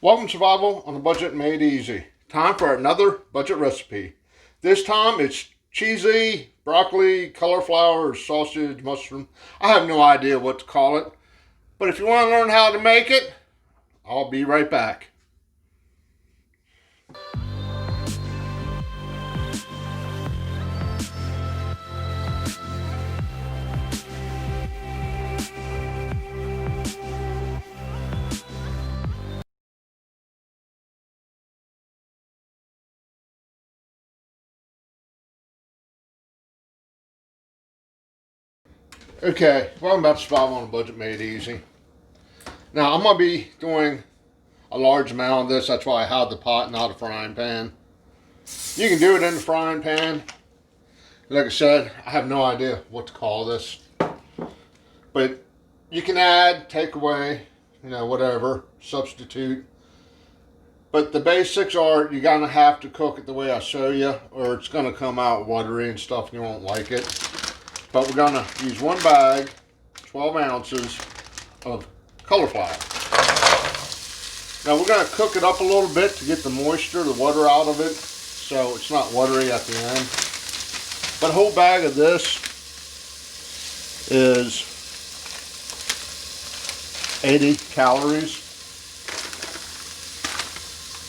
Welcome to Survival on a Budget Made Easy. Time for another budget recipe. This time it's cheesy, broccoli, cauliflower, sausage, mushroom. I have no idea what to call it. But if you want to learn how to make it, I'll be right back. Okay, welcome back to Survival on a Budget Made Easy. Now I'm going to be doing a large amount of this. That's why I have the pot, not a frying pan. You can do it in the frying pan. Like I said, I have no idea what to call this. But you can add, take away, whatever, substitute. But the basics are you're going to have to cook it the way I show you, or it's going to come out watery and stuff and you won't like it. But we're going to use one bag, 12 ounces of cauliflower. Now we're going to cook it up a little bit to get the moisture, the water out of it, so it's not watery at the end. But a whole bag of this is 80 calories.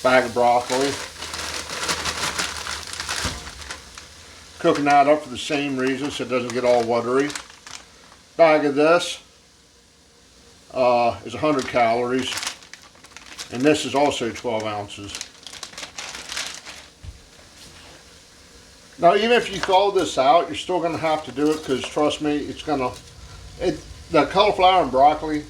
Bag of broccoli. Cooking that up for the same reason, so it doesn't get all watery. Bag of this is 100 calories, and this is also 12 ounces. Now, even if you thaw this out, you're still going to have to do it because, trust me, the cauliflower and broccoli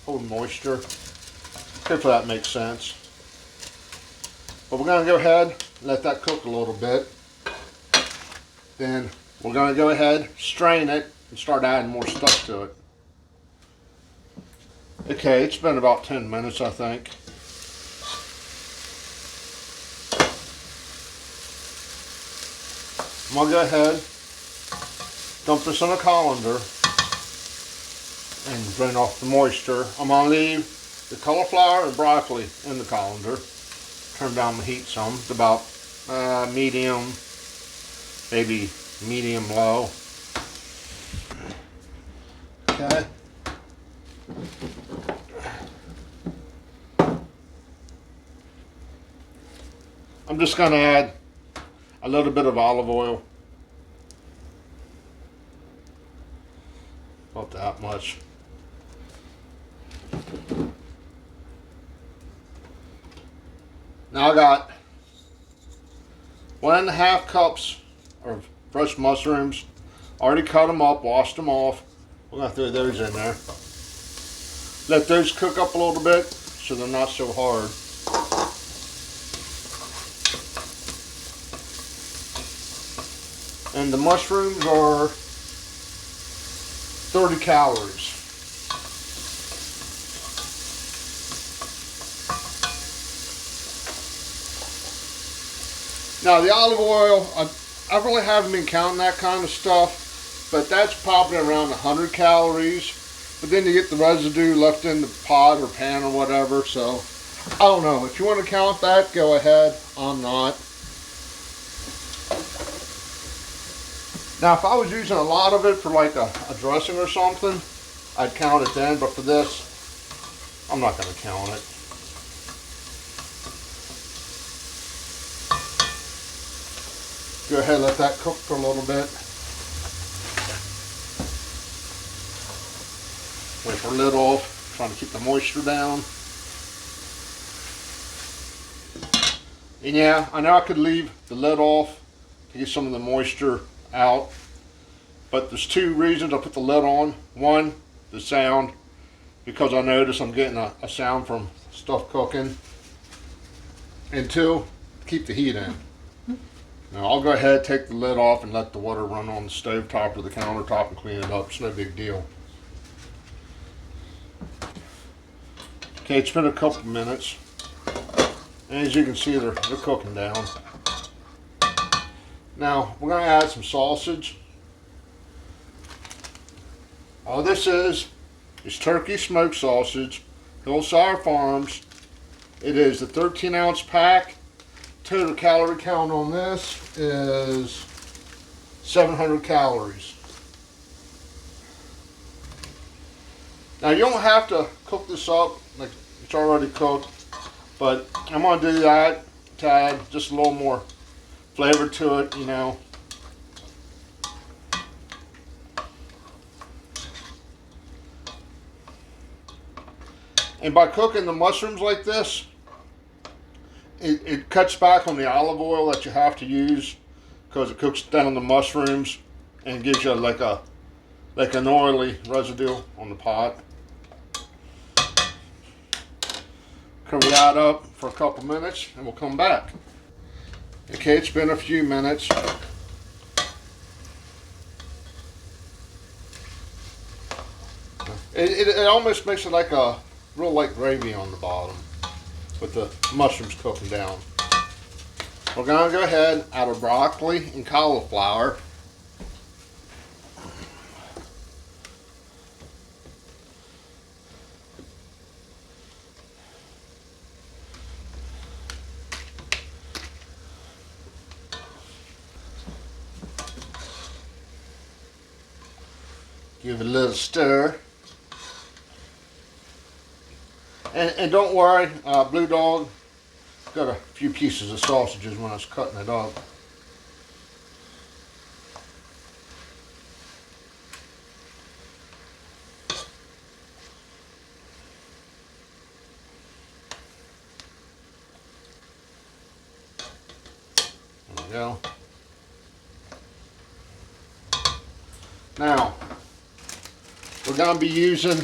hold moisture. Hopefully that makes sense. But we're going to go ahead and let that cook a little bit. Then we're going to go ahead, strain it, and start adding more stuff to it. Okay, it's been about 10 minutes, I think. I'm going to go ahead, dump this in a colander, and drain off the moisture. I'm going to leave the cauliflower and broccoli in the colander. Turn down the heat some. It's about medium, maybe medium low. Okay. I'm just going to add a little bit of olive oil. About that much. Now I got 1.5 cups of fresh mushrooms. Already cut them up, washed them off. We're going to throw those in there. Let those cook up a little bit so they're not so hard. And the mushrooms are 30 calories. Now the olive oil, I really haven't been counting that kind of stuff, but that's probably around 100 calories. But then you get the residue left in the pot or pan or whatever, so I don't know. If you want to count that, go ahead. I'm not. Now if I was using a lot of it for like a dressing or something, I'd count it then, but for this, I'm not going to count it. Go ahead and let that cook for a little bit. Wait for the lid off, trying to keep the moisture down. And yeah, I know I could leave the lid off to get some of the moisture out, but there's two reasons I put the lid on. One, the sound, because I notice I'm getting a sound from stuff cooking. And two, keep the heat in. Now I'll go ahead, take the lid off, and let the water run on the stove top or the countertop and clean it up. It's no big deal. Okay, it's been a couple minutes. And as you can see, they're cooking down. Now, we're going to add some sausage. All this is turkey smoked sausage, Hillside Farms, It is the 13-ounce pack. Total calorie count on this is 700 calories. Now you don't have to cook this up, like it's already cooked, but I'm going to do that to add just a little more flavor to it, you know. And by cooking the mushrooms like this, it cuts back on the olive oil that you have to use, because it cooks down the mushrooms and gives you like an oily residue on the pot. Cover that up for a couple minutes and we'll come back. Okay, it's been a few minutes. It almost makes it like a real light gravy on the bottom with the mushrooms cooking down. We're going to go ahead, add our broccoli and cauliflower. Give it a little stir. And don't worry, Blue Dog got a few pieces of sausages when I was cutting it up. There we go. Now, we're going to be using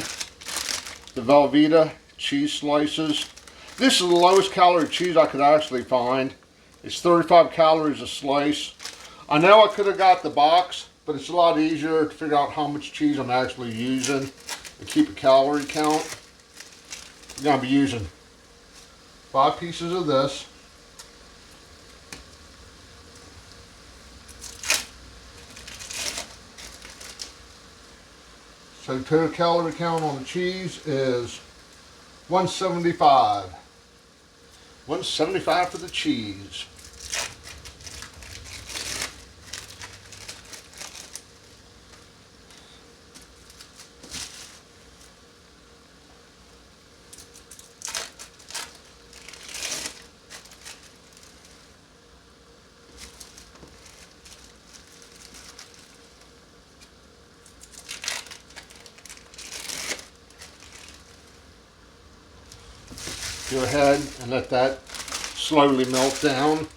the Velveeta cheese slices. This is the lowest calorie cheese I could actually find. It's 35 calories a slice. I know I could have got the box, but it's a lot easier to figure out how much cheese I'm actually using and keep a calorie count. I'm going to be using 5 pieces of this. So total calorie count on the cheese is 175. 175 for the cheese. Go ahead and let that slowly melt down.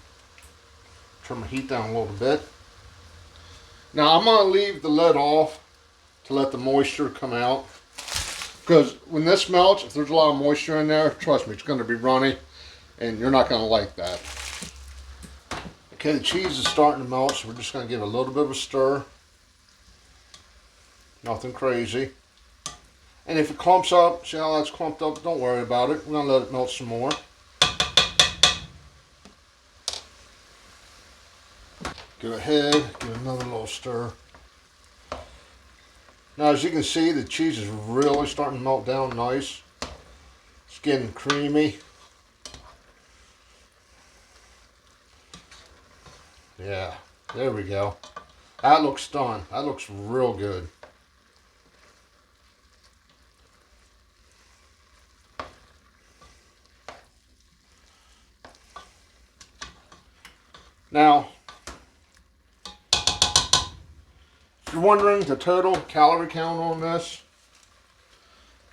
Turn my heat down a little bit. Now I'm going to leave the lid off to let the moisture come out. Because when this melts, if there's a lot of moisture in there, trust me, it's going to be runny and you're not going to like that. Okay, the cheese is starting to melt, so we're just going to give it a little bit of a stir. Nothing crazy. And if it clumps up, see how that's clumped up, don't worry about it. We're going to let it melt some more. Go ahead, give it another little stir. Now as you can see, the cheese is really starting to melt down nice. It's getting creamy. Yeah, there we go. That looks done. That looks real good. Now, if you're wondering the total calorie count on this,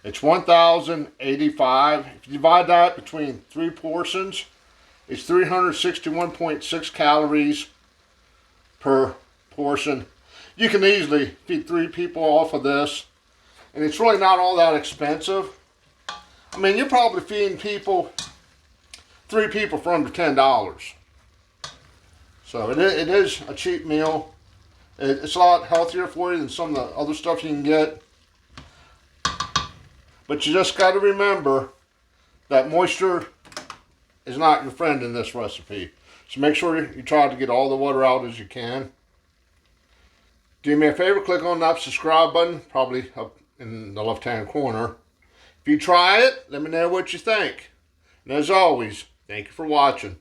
it's 1,085. If you divide that between 3 portions, it's 361.6 calories per portion. You can easily feed 3 people off of this, and it's really not all that expensive. I mean, you're probably feeding 3 people for under $10. So it is a cheap meal. It's a lot healthier for you than some of the other stuff you can get. But you just got to remember that moisture is not your friend in this recipe. So make sure you try to get all the water out as you can. Do me a favor, click on that subscribe button, probably up in the left-hand corner. If you try it, let me know what you think. And as always, thank you for watching.